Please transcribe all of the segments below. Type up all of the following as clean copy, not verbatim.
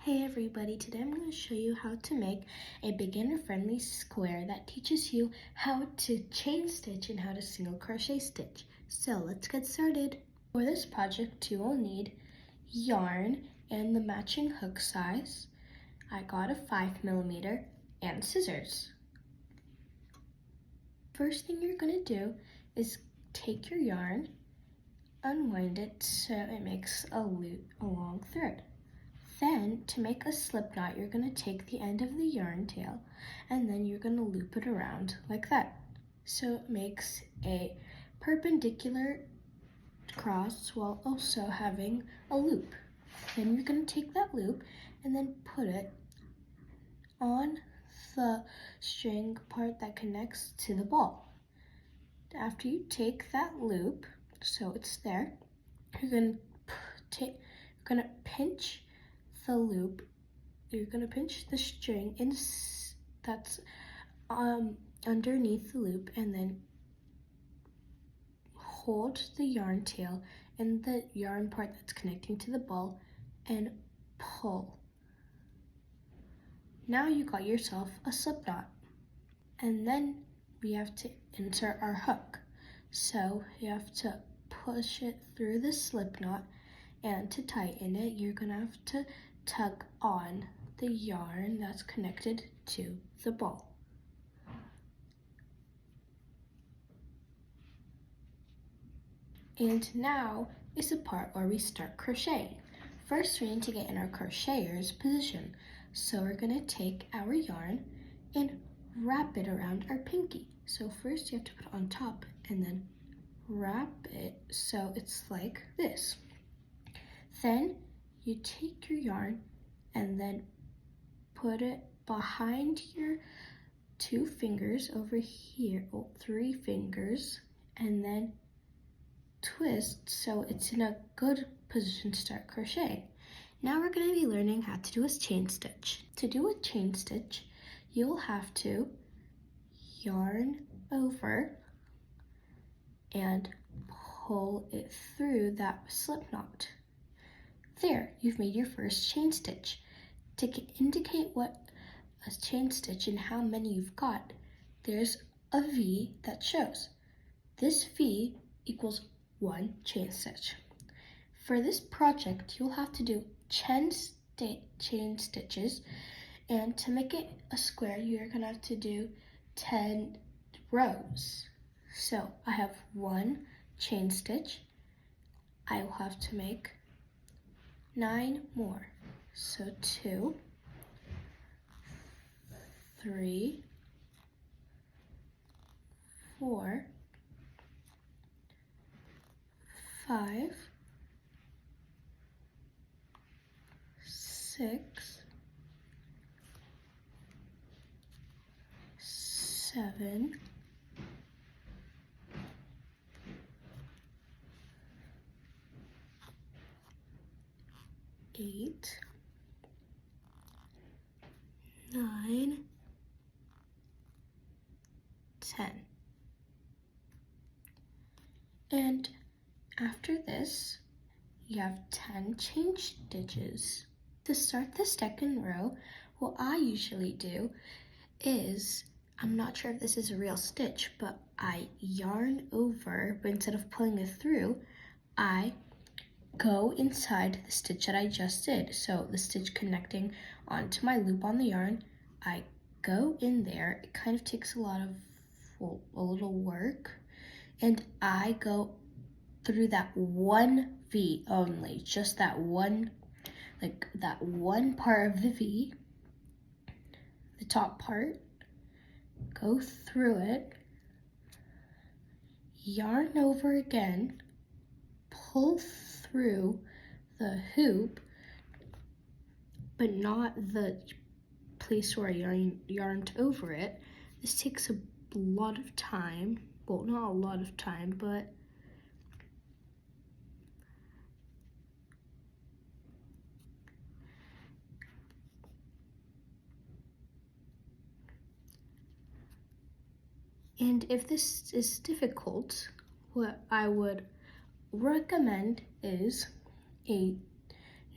Hey everybody, today I'm going to show you how to make a beginner-friendly square that teaches you how to chain stitch and how to single crochet stitch. So let's get started. For this project you will need yarn and the matching hook size. I got a 5mm and scissors. First thing you're going to do is take your yarn, unwind it so it makes a loop along thread. Then, to make a slip knot, you're going to take the end of the yarn tail and then you're going to loop it around like that. So it makes a perpendicular cross while also having a loop. Then you're going to take that loop and then put it on the string part that connects to the ball. After you take that loop, so it's there, you're going to pinch the loop. You're going to pinch the string that's underneath the loop and then hold the yarn tail in the yarn part that's connecting to the ball and pull. Now you got yourself a slip knot. And then we have to insert our hook. So you have to push it through the slip knot, and to tighten it you're going to have to tug on the yarn that's connected to the ball. And now is the part where we start crocheting. First we need to get in our crocheter's position. So we're going to take our yarn and wrap it around our pinky. So first you have to put it on top and then wrap it so it's like this. Then you take your yarn and then put it behind your 2 fingers over here, 3 fingers, and then twist so it's in a good position to start crocheting. Now we're going to be learning how to do a chain stitch. To do a chain stitch, you'll have to yarn over and pull it through that slip knot. There, you've made your first chain stitch. To indicate what a chain stitch and how many you've got, there's a V that shows. This V equals 1 chain stitch. For this project, you'll have to do chain stitches, and to make it a square, you're going to have to do 10 rows. So I have 1 chain stitch. I will have to make 9 more. So 2, 3, 4, 5, 6, 7, 8, 9, 10. And after this, you have 10 chain stitches. To start the second row, what I usually do is, I'm not sure if this is a real stitch, but I yarn over, but instead of pulling it through, I go inside the stitch that I just did. So the stitch connecting onto my loop on the yarn, I go in there. It kind of takes a little work, and I go through that one V only, just that one, like that one part of the V, the top part, go through it, yarn over again, pull through the hoop, but not the place where I yarned over it. This takes a lot of time. Well, not a lot of time, but and if this is difficult, what I would recommend is a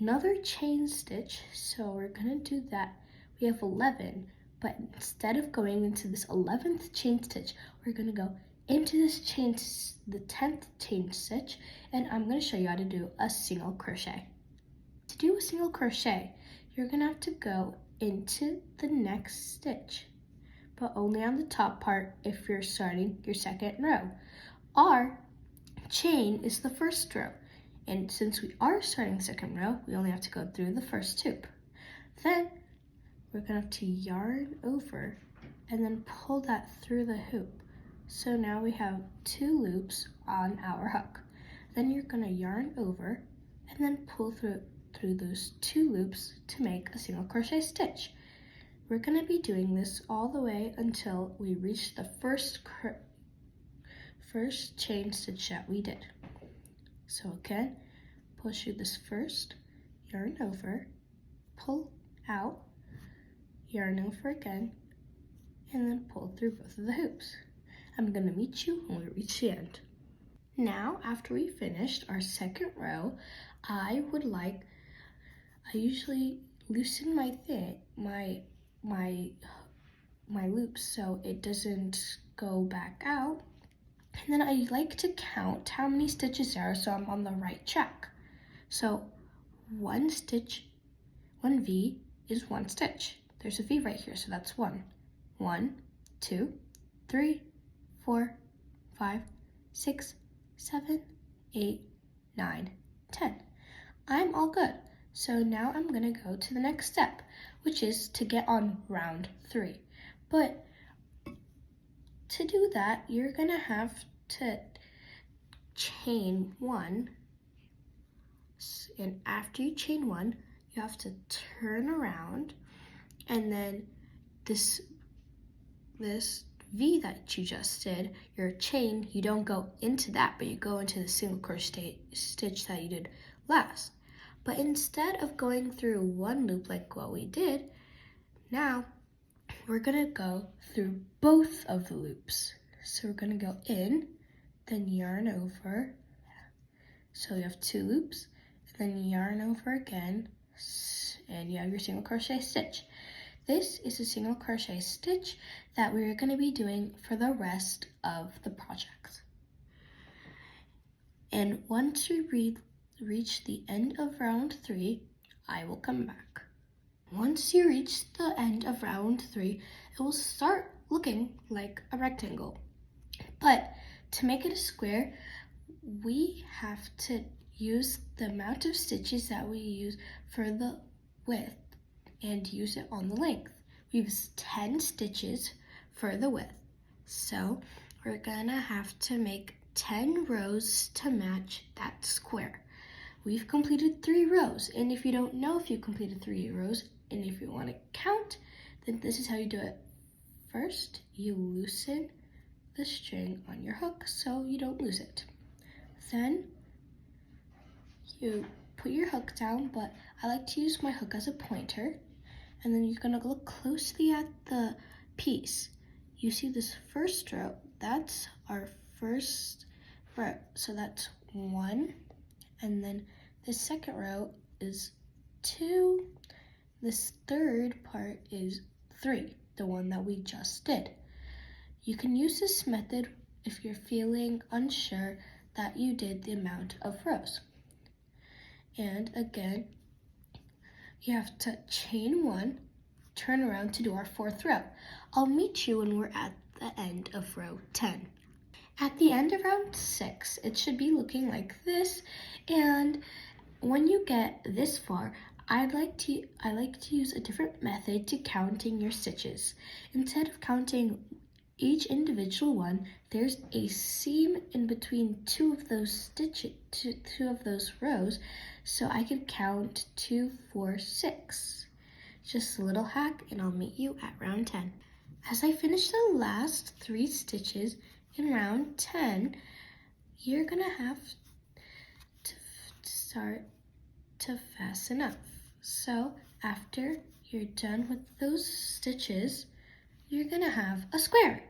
another chain stitch, so we're gonna do that. We have 11, but instead of going into this 11th chain stitch, we're gonna go into this the 10th chain stitch, and I'm gonna show you how to do a single crochet. To do a single crochet, you're gonna have to go into the next stitch, but only on the top part if you're starting your second row. Our chain is the first row, and since we are starting the second row, we only have to go through the first hoop. Then we're gonna have to yarn over and then pull that through the hoop. So now we have 2 loops on our hook. Then you're gonna yarn over and then pull through those 2 loops to make a single crochet stitch. We're gonna be doing this all the way until we reach the first chain stitch that we did. So again, push through this first, yarn over, pull out, yarn over again, and then pull through both of the hoops. I'm gonna meet you when we reach the end. Now, after we finished our second row, I usually loosen my loops so it doesn't go back out. And then I like to count how many stitches there are so I'm on the right track. So 1 V is 1 stitch. There's a V right here, so that's 1. 1, 2, 3, 4, 5, 6, 7, 8, 9, 10. I'm all good. So now I'm gonna go to the next step, which is to get on round 3. But to do that, you're gonna have to chain 1. And after you chain 1, you have to turn around, and then this V that you just did, your chain, you don't go into that, but you go into the single crochet stitch that you did last. But instead of going through 1 loop like what we did, now we're gonna go through both of the loops. So we're gonna go in, then yarn over. So you have 2 loops, and then yarn over again, and you have your single crochet stitch. This is a single crochet stitch that we're gonna be doing for the rest of the project. And once we reach the end of round 3, I will come back. Once you reach the end of round 3, it will start looking like a rectangle. But to make it a square, we have to use the amount of stitches that we use for the width and use it on the length. We use 10 stitches for the width. So we're gonna have to make 10 rows to match that square. We've completed 3 rows, and if you don't know if you completed 3 rows, and if you want to count, then this is how you do it. First, you loosen the string on your hook so you don't lose it. Then you put your hook down, but I like to use my hook as a pointer, and then you're gonna look closely at the piece. You see this first row, that's our first row, so that's 1. And then the second row is 2. This third part is 3, the one that we just did. You can use this method if you're feeling unsure that you did the amount of rows. And again, you have to chain 1, turn around to do our 4th row. I'll meet you when we're at the end of row 10. At the end of round 6, it should be looking like this, and when you get this far, I like to use a different method to counting your stitches. Instead of counting each individual one, there's a seam in between 2 of those stitches, 2 of those rows, so I can count 2, 4, 6. Just a little hack, and I'll meet you at round 10. As I finish the last 3 stitches in round 10, you're gonna have to start to fasten up. So after you're done with those stitches, you're gonna have a square.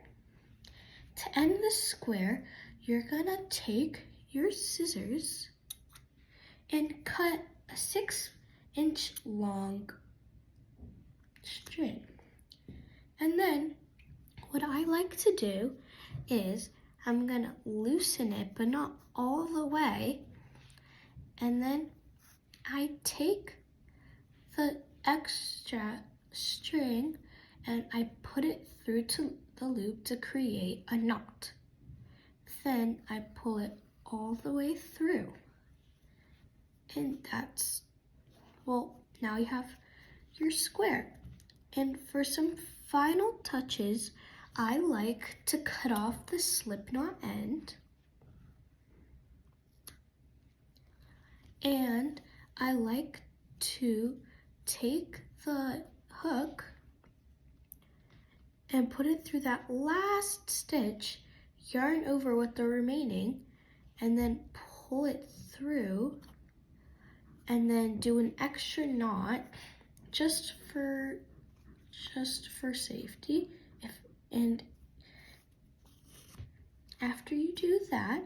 To end the square, you're gonna take your scissors and cut a 6 inch long string. And then what I like to do is I'm gonna loosen it, but not all the way. And then I take the extra string and I put it through to the loop to create a knot. Then I pull it all the way through. And that's, well, now you have your square. And for some final touches, I like to cut off the slip knot end. And I like to take the hook and put it through that last stitch, yarn over with the remaining, and then pull it through, and then do an extra knot just for safety. And after you do that,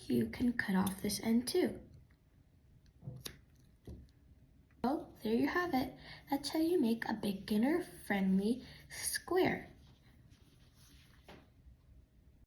you can cut off this end too. So there you have it. That's how you make a beginner-friendly square.